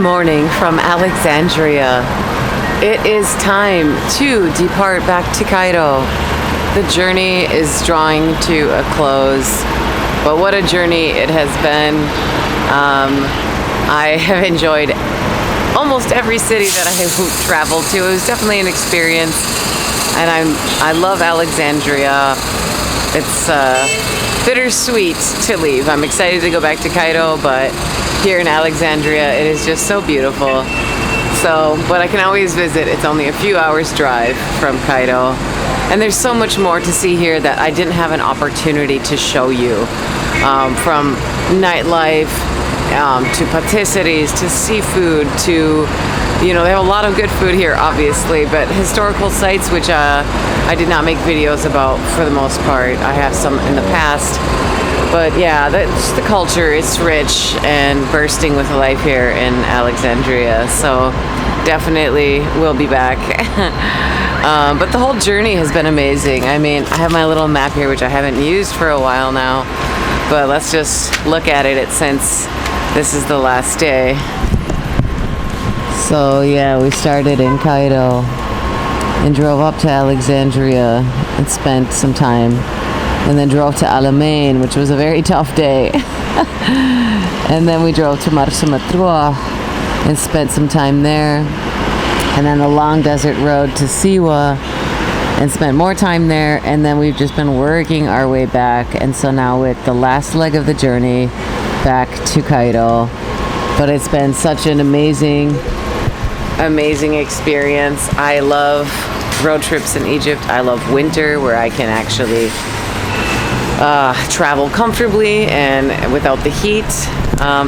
morning from Alexandria. It is time to depart back to Cairo. The journey is drawing to a close, but what a journey it has been. I have enjoyed almost every city that I have traveled to. It was definitely an experience, and I love Alexandria. It's bittersweet to leave. I'm excited to go back to Cairo, but here in Alexandria, it is just so beautiful. So, but I can always visit. It's only a few hours drive from Cairo. And there's so much more to see here that I didn't have an opportunity to show you. From nightlife, to patisseries, to seafood, to, you know, they have a lot of good food here, obviously, but historical sites, which I did not make videos about for the most part. I have some in the past. But yeah, that's the culture. It's rich and bursting with life here in Alexandria. So definitely will be back. But the whole journey has been amazing. I mean, I have my little map here, which I haven't used for a while now. But let's just look at it since this is the last day. So yeah, we started in Cairo and drove up to Alexandria and spent some time. And then drove to Alamein, which was a very tough day. And then we drove to Marsa Matruh and spent some time there. And then the long desert road to Siwa and spent more time there. And then we've just been working our way back. And so now with the last leg of the journey back to Cairo. But it's been such an amazing experience. I love road trips in Egypt. I love winter where I can actually travel comfortably and without the heat.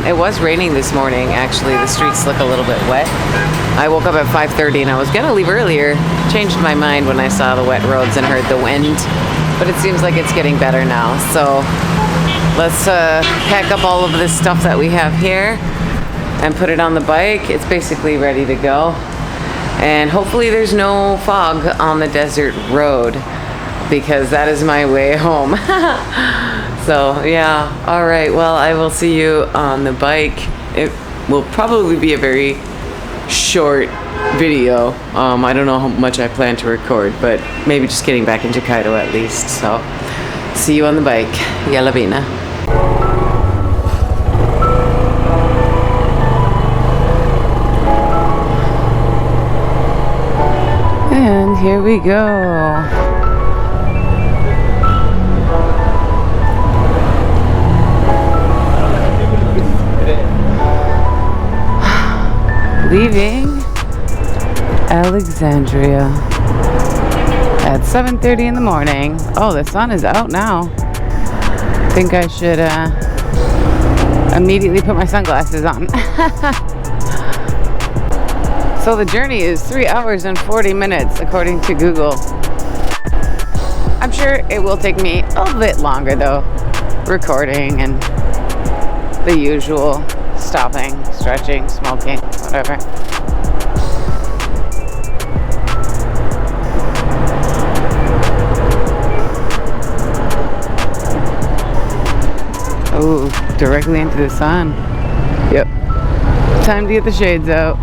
It was raining this morning, actually. The streets look a little bit wet. I woke up at 5:30 and I was gonna leave earlier. Changed my mind when I saw the wet roads and heard the wind, but it seems like it's getting better now. So let's pack up all of this stuff that we have here and put it on the bike. It's basically ready to go, and hopefully there's no fog on the desert road, because that is my way home. So yeah, all right, well, I will see you on the bike. It will probably be a very short video. I don't know how much I plan to record, but maybe just getting back into Cairo at least. So see you on the bike. Yalla bina. And here we go. Leaving Alexandria at 7:30 in the morning. Oh, the sun is out now. I think I should immediately put my sunglasses on. So the journey is 3 hours and 40 minutes according to Google. I'm sure it will take me a bit longer though, recording and the usual stopping, stretching, smoking, whatever. Oh, directly into the sun. Yep. Time to get the shades out.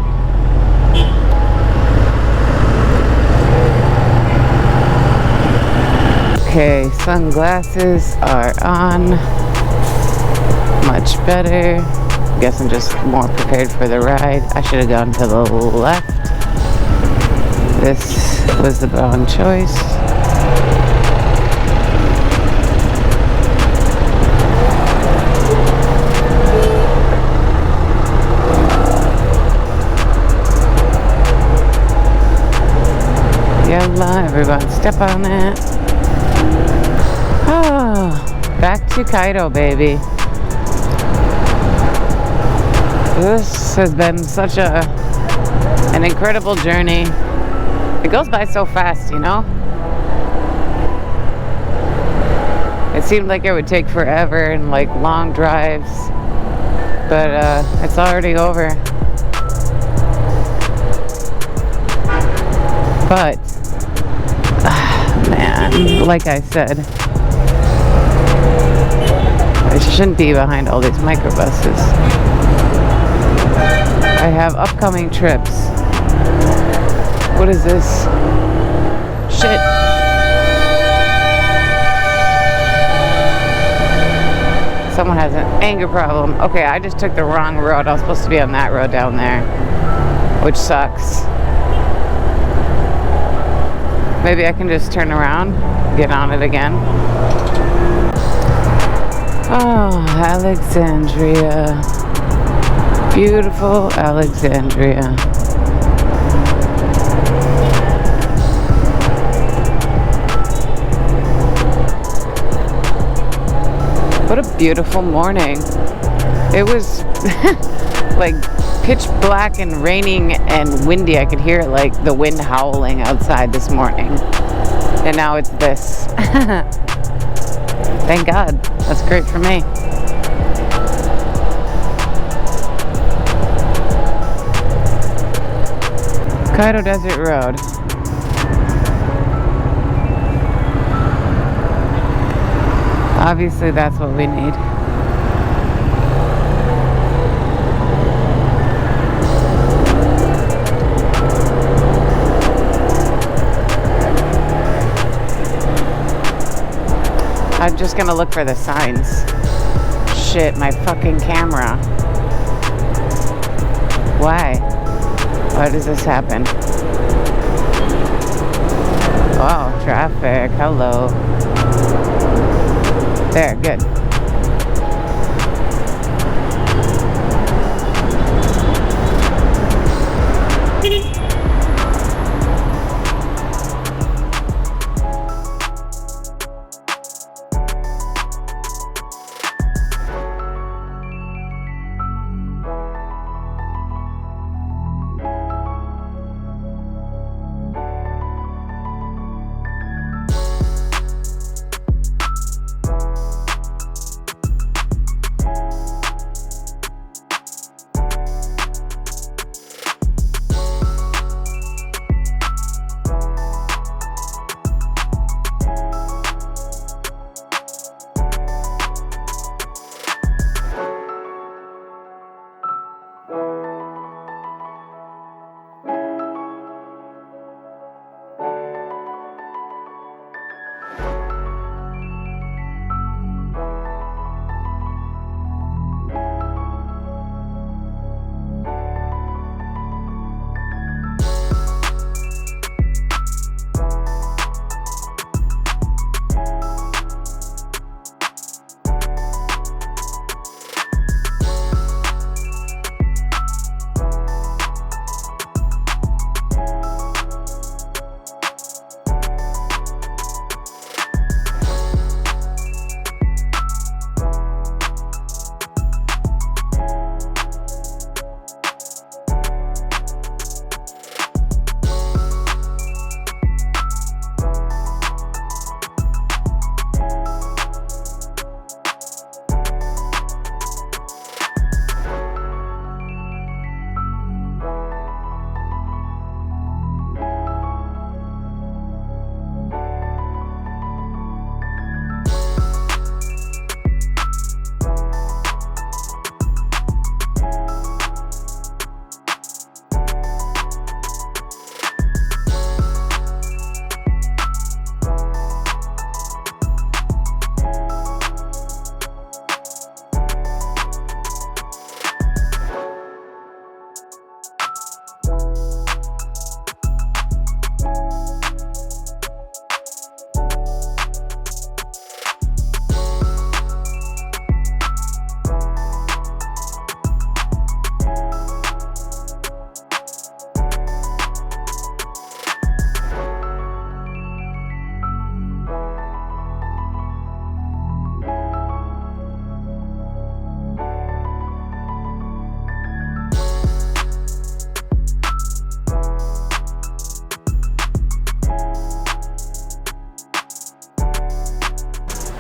Okay, sunglasses are on. Much better. Guess I'm just more prepared for the ride. I should have gone to the left. This was the wrong choice. Yalla, everyone step on it. Oh, back to Cairo, baby. This has been such an incredible journey. It goes by so fast, you know? It seemed like it would take forever and like long drives, but it's already over. But man, like I said, I shouldn't be behind all these microbuses. I have upcoming trips. What is this? Shit. Someone has an anger problem. Okay, I just took the wrong road. I was supposed to be on that road down there, which sucks. Maybe I can just turn around, get on it again. Oh, Alexandria. Beautiful Alexandria. What a beautiful morning. It was like pitch black and raining and windy. I could hear like the wind howling outside this morning. And now it's this. Thank God. That's great for me. Cairo Desert Road. Obviously that's what we need. I'm just gonna look for the signs. Shit, my fucking camera. Why? Why does this happen? Oh, traffic. Hello. There, good.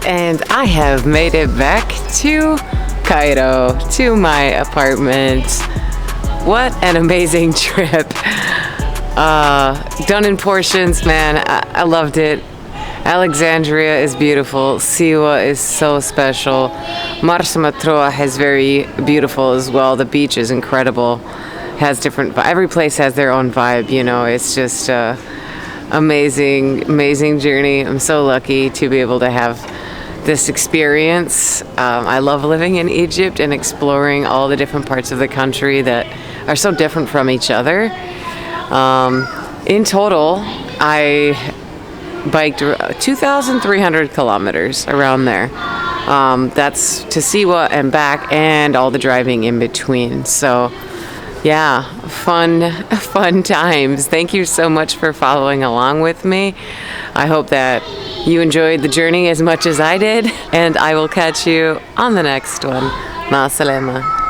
And I have made it back to Cairo, to my apartment. What an amazing trip. Done in portions, man. I loved it. Alexandria is beautiful. Siwa is so special. Marsa Matroah is very beautiful as well. The beach is incredible. has different, every place has their own vibe, you know. It's just amazing journey. I'm so lucky to be able to have this experience. I love living in Egypt and exploring all the different parts of the country that are so different from each other. In total, I biked 2,300 kilometers around there. That's to Siwa and back, and all the driving in between. So yeah, fun times. Thank you so much for following along with me. I hope that you enjoyed the journey as much as I did, and I will catch you on the next one. Ma salama.